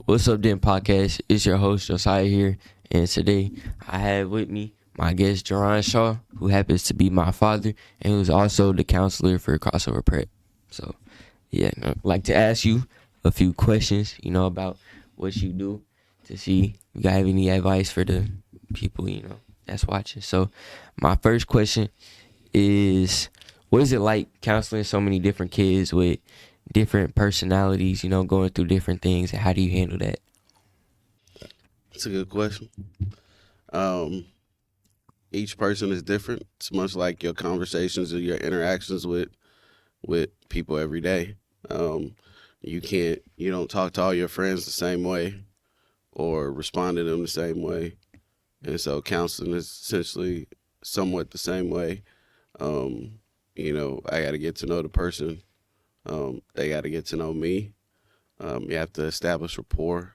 What's up, then podcast? It's your host Josiah here, and today I have with me my guest Jaron Shaw, who happens to be my father and who's also the counselor for Crossover Prep. So, yeah, I'd like to ask you a few questions, about what you do to see if you have any advice for the people, that's watching. So, my first question is, what is it like counseling so many different kids with different personalities, going through different things, and how do you handle that? It's a good question. Um, each person is different. It's much like your conversations or your interactions with people every day. Um, you don't talk to all your friends the same way or respond to them the same way. And so counseling is essentially somewhat the same way. Um, I got to get to know the person. They got to get to know me. You have to establish rapport.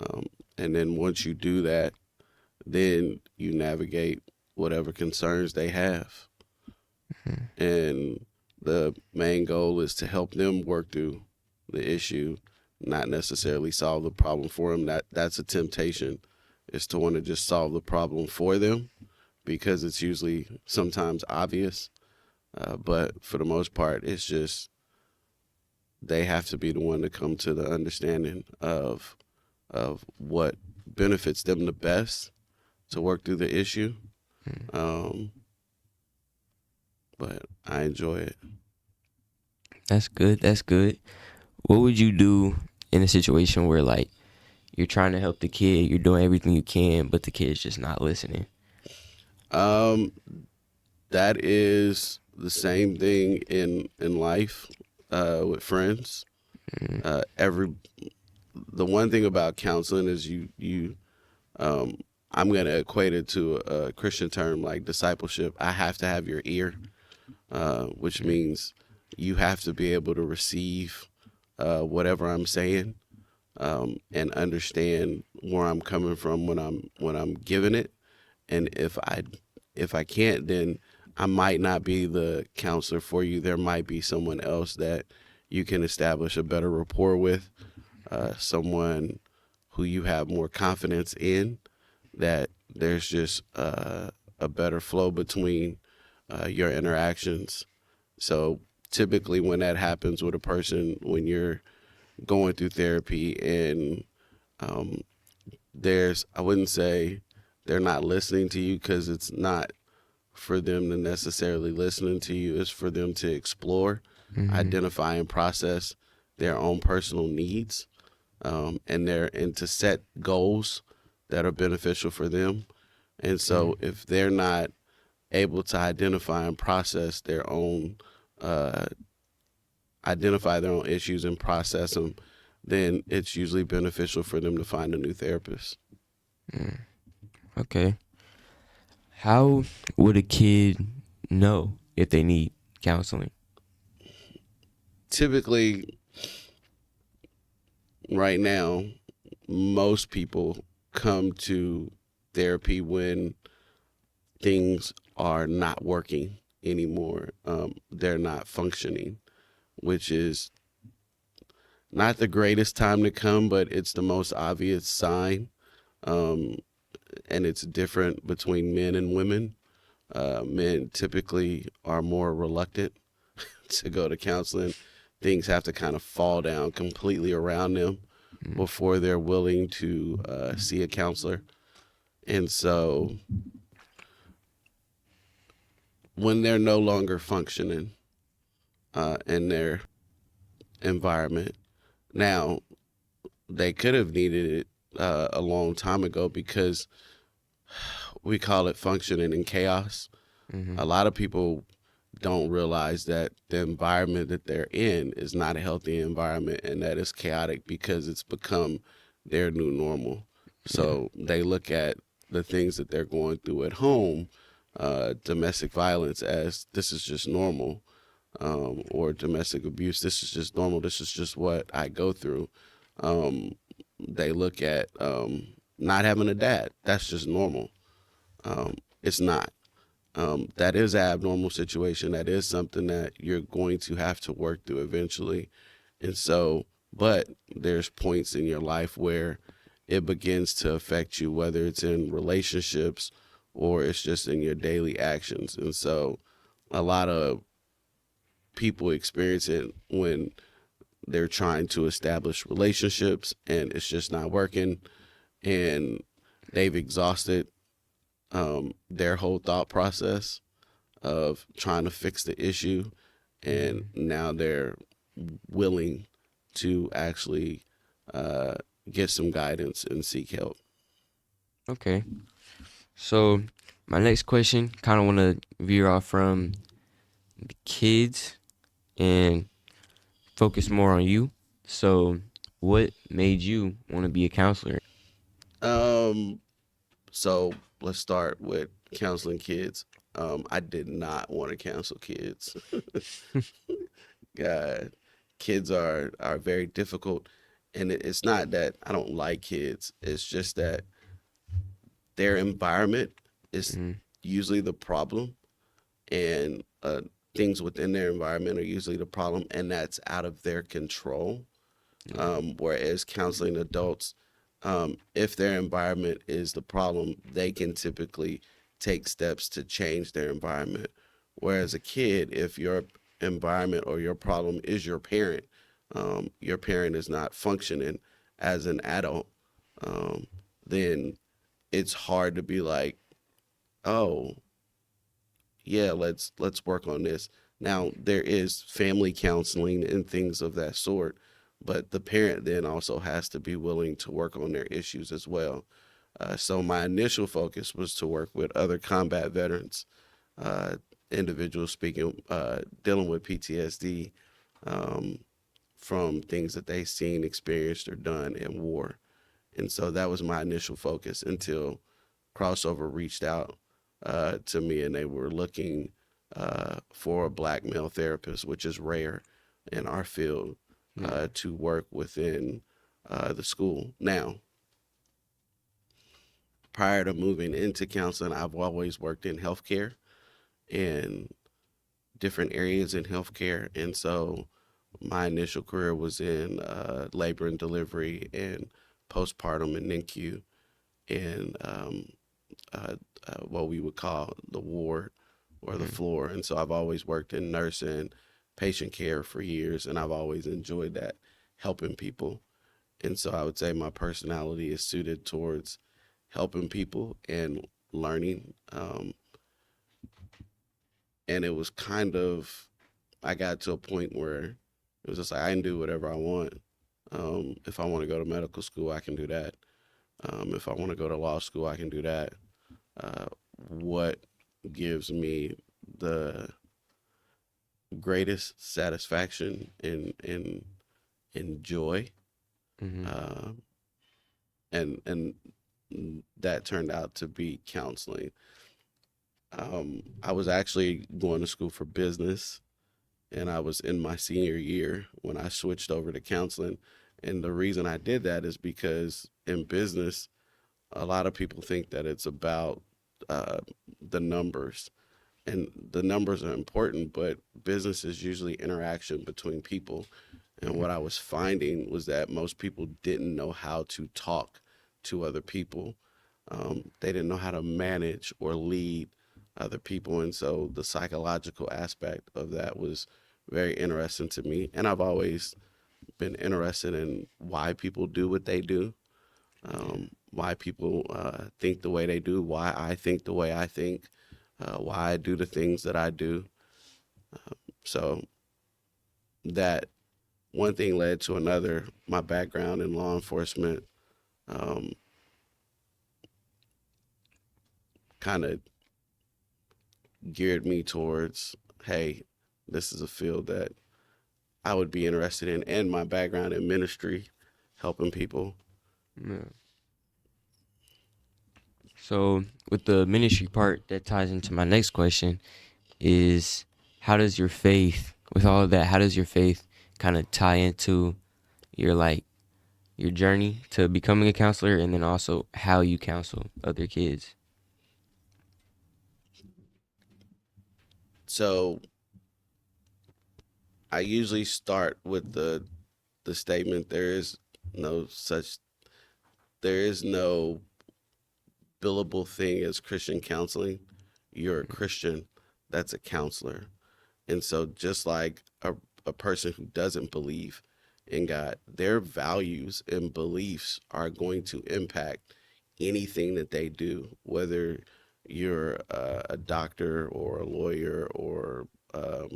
Um, and then once you do that, then you navigate whatever concerns they have. And the main goal is to help them work through the issue, not necessarily solve the problem for them. That's a temptation, is to want to just solve the problem for them because it's usually sometimes obvious. But for the most part, it's just they have to be the one to come to the understanding of what benefits them the best to work through the issue. Um, but I enjoy it. That's good. That's good. What would you do in a situation where, like, you're trying to help the kid, you're doing everything you can, but the kid's just not listening? Um, that is the same thing in life with friends. Every the one thing about counseling is you I'm gonna equate it to a Christian term like discipleship. I have to have your ear, which means you have to be able to receive whatever I'm saying and understand where I'm coming from when I'm giving it. And if I can't, then I might not be the counselor for you. There might be someone else that you can establish a better rapport with, someone who you have more confidence in, that there's just a better flow between your interactions. So typically when that happens with a person, when you're going through therapy and um, I wouldn't say they're not listening to you, because it's not for them to necessarily listening to you. It's for them to explore, Mm-hmm. identify, and process their own personal needs, and to set goals that are beneficial for them. And so if they're not able to uh, identify their own issues and process them, then it's usually beneficial for them to find a new therapist. Okay. How would a kid know if they need counseling? Typically, right now, most people come to therapy when things are not working anymore. They're not functioning, which is not the greatest time to come, but it's the most obvious sign. Um, and it's different between men and women. Men typically are more reluctant to go to counseling. Things have to kind of fall down completely around them before they're willing to see a counselor. And so when they're no longer functioning in their environment, now they could have needed it a long time ago, because we call it functioning in chaos. Mm-hmm. A lot of people don't realize that the environment that they're in is not a healthy environment, and that it's chaotic because it's become their new normal. Yeah. So they look at the things that they're going through at home, domestic violence, as this is just normal, or domestic abuse, this is just normal, this is just what I go through. Um, they look at not having a dad, that's just normal. It's not. That is an abnormal situation. That is something that you're going to have to work through eventually. And so But there's points in your life where it begins to affect you, whether it's in relationships or it's just in your daily actions. And so a lot of people experience it when they're trying to establish relationships and it's just not working, and they've exhausted their whole thought process of trying to fix the issue, and Mm. now they're willing to actually uh, get some guidance and seek help. Okay. So my next question kind of want to veer off from kids and focus more on you. So what made you want to be a counselor? Um, so let's start with counseling kids. I did not want to counsel kids. God, kids are very difficult, and it's not that I don't like kids. It's just that their environment is Mm. usually the problem, and things within their environment are usually the problem, and that's out of their control. Yeah. Whereas counseling adults, if their environment is the problem, they can typically take steps to change their environment. Whereas a kid, if your environment or your problem is your parent is not functioning as an adult, um, then it's hard to be like, oh, yeah, let's work on this. Now there is family counseling and things of that sort, but the parent then also has to be willing to work on their issues as well. So my initial focus was to work with other combat veterans, uh, individuals dealing with PTSD um, from things that they've seen, experienced, or done in war. And so that was my initial focus until Crossover reached out to me, and they were looking for a black male therapist, which is rare in our field, Yeah. to work within the school. Now, prior to moving into counseling, I've always worked in healthcare and different areas in healthcare. And so my initial career was in labor and delivery and postpartum and NICU and uh, what we would call the ward or the Mm. floor. And so I've always worked in nursing, patient care for years, and I've always enjoyed that, helping people. And so I would say my personality is suited towards helping people and learning. And it was kind of, I got to a point where it was just like I can do whatever I want. If I want to go to medical school, I can do that. If I want to go to law school, I can do that. Uh, what gives me the greatest satisfaction and joy, Mm-hmm. uh, and that turned out to be counseling. I was actually going to school for business, and I was in my senior year when I switched over to counseling. And the reason I did that is because in business, a lot of people think that it's about uh, the numbers, and the numbers are important, but business is usually interaction between people. And what I was finding was that most people didn't know how to talk to other people. They didn't know how to manage or lead other people. And so the psychological aspect of that was very interesting to me. And I've always been interested in why people do what they do, Yeah. why people think the way they do, why I think the way I think, why I do the things that I do. So that one thing led to another. My background in law enforcement um, kind of geared me towards, hey, this is a field that I would be interested in, and my background in ministry, helping people. Yeah. So with the ministry part, that ties into my next question is how does your faith, with all of that, how does your faith kind of tie into your your journey to becoming a counselor, and then also how you counsel other kids? So I usually start with the the statement, no such there is no billable thing as Christian counseling. You're a Christian, that's a counselor. And so, just like a person who doesn't believe in God, their values and beliefs are going to impact anything that they do, whether you're a doctor or a lawyer or a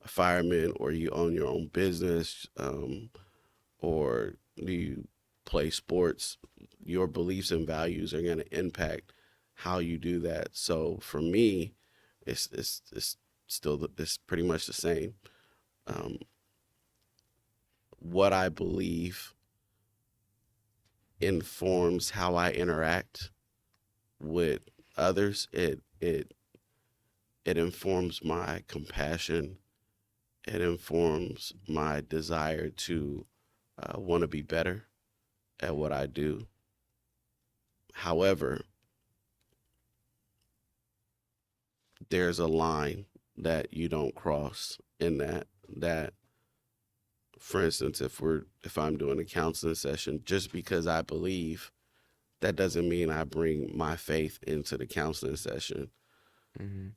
fireman, or you own your own business, or you play sports. Your beliefs and values are going to impact how you do that. So for me, it's still it's pretty much the same. Um, what I believe informs how I interact with others. It informs my compassion. It informs my desire to want to be better at what I do. However, there's a line that you don't cross in that for instance, if I'm doing a counseling session, just because I believe, that doesn't mean I bring my faith into the counseling session. Mm-hmm.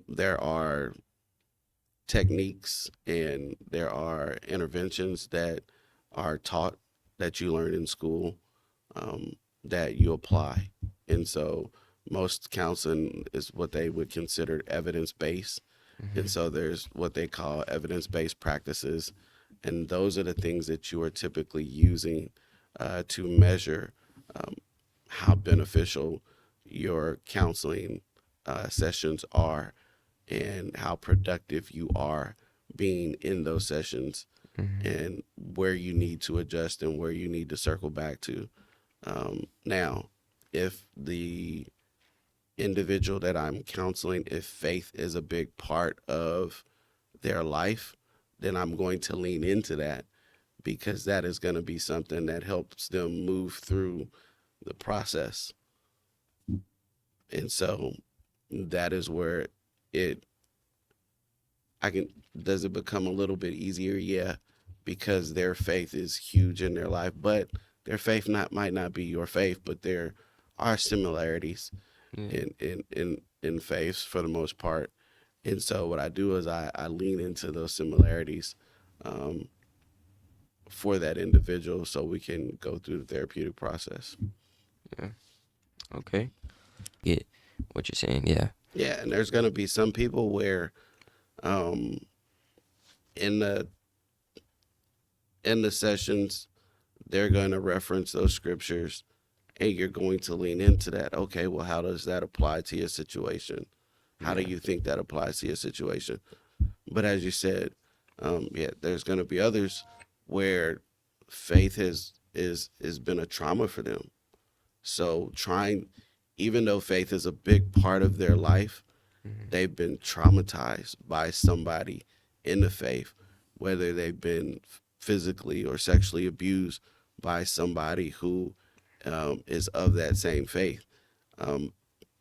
There are techniques and there are interventions that are taught, that you learn in school, um, that you apply. And so most counseling is what they would consider evidence based. And Mm-hmm. so there's what they call evidence based practices. And those are the things that you are typically using to measure um, how beneficial your counseling sessions are and how productive you are being in those sessions, Mm-hmm. and where you need to adjust and where you need to circle back to. Now, if the individual that I'm counseling, if faith is a big part of their life, then I'm going to lean into that, because that is going to be something that helps them move through the process. And so that is where it I can does it become a little bit easier? Yeah, because their faith is huge in their life, but their faith not might not be your faith, but there are similarities Yeah. in faiths for the most part. And so what I do is I lean into those similarities um, for that individual, so we can go through the therapeutic process. Yeah. Okay. Get what you're saying. Yeah. Yeah, and there's going to be some people where um, in the sessions they're going to reference those scriptures, and you're going to lean into that. Okay, well, how does that apply to your situation? How do Yeah. you think that applies to your situation? But as you said, yeah, there's going to be others where faith has been a trauma for them. So trying, even though faith is a big part of their life, Mm-hmm. they've been traumatized by somebody in the faith, whether they've been physically or sexually abused by somebody who is of that same faith. Um,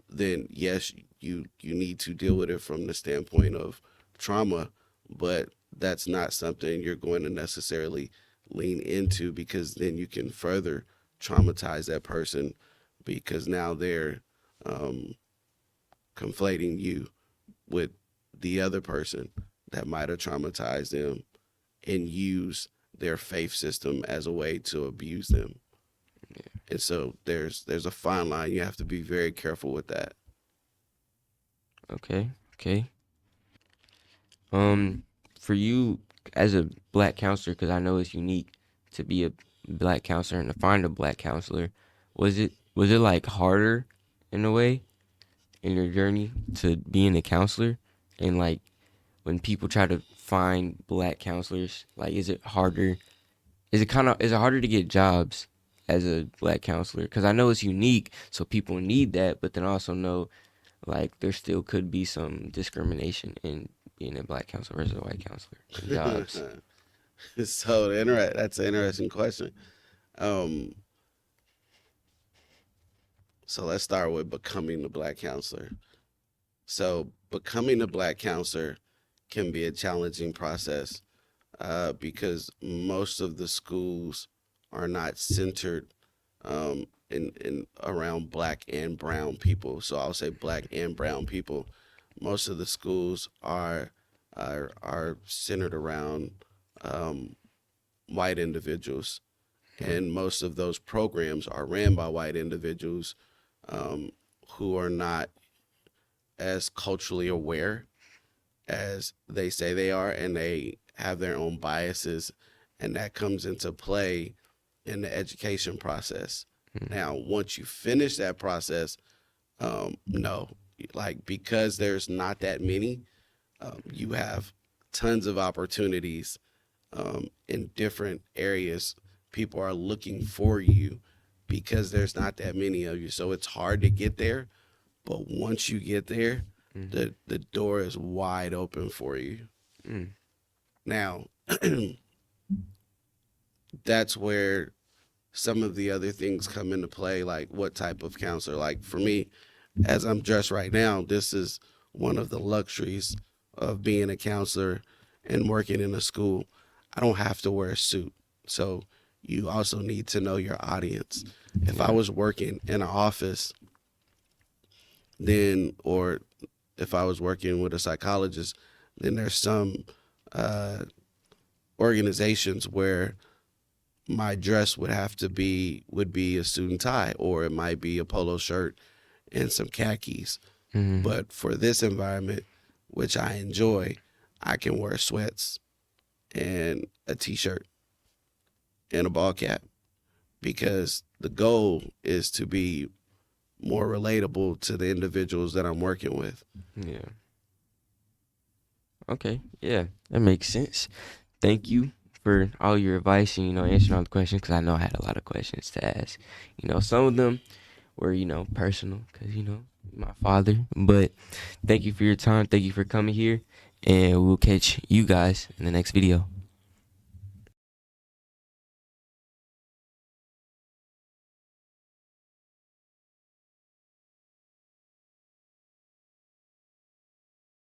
then yes, you need to deal with it from the standpoint of trauma, but that's not something you're going to necessarily lean into, because then you can further traumatize that person, because now they're um, conflating you with the other person that might have traumatized them and use their faith system as a way to abuse them. And so there's a fine line. You have to be very careful with that. Okay. Okay. Um, for you as a black counselor, because I know it's unique to be a black counselor and to find a black counselor, was it like harder in a way in your journey to being a counselor, and like when people try to find black counselors, like is it harder? Is it harder to get jobs as a black counselor? Because I know it's unique, so people need that, but then I also know like there still could be some discrimination in being a black counselor versus a white counselor in jobs. So that's an interesting question. Um, so let's start with becoming the black counselor. So becoming a black counselor can be a challenging process. because most of the schools are not centered in around black and brown people. So I'll say black and brown people. Most of the schools are centered around um, white individuals, and most of those programs are ran by white individuals um, who are not as culturally aware as they say they are, and they have their own biases, and that comes into play in the education process. Now, once you finish that process, no, like because there's not that many, you have tons of opportunities in different areas. People are looking for you because there's not that many of you, so it's hard to get there. But once you get there, the door is wide open for you. Mm. Now, that's where some of the other things come into play, like what type of counselor. Like for me, as I'm dressed right now, this is one of the luxuries of being a counselor and working in a school. I don't have to wear a suit. So you also need to know your audience. If I Yeah. was working in an office, then, or if I was working with a psychologist, then there's some uh, organizations where my dress would be a suit and tie, or it might be a polo shirt and some khakis. Mm. But for this environment, which I enjoy, I can wear sweats and a t-shirt and a ball cap because the goal is to be more relatable to the individuals that I'm working with. Yeah. Okay. Yeah, that makes sense. Thank you for all your advice and answering all the questions because I know I had a lot of questions to ask. Some of them were personal because my father. But thank you for your time. Thank you for coming here, and we'll catch you guys in the next video.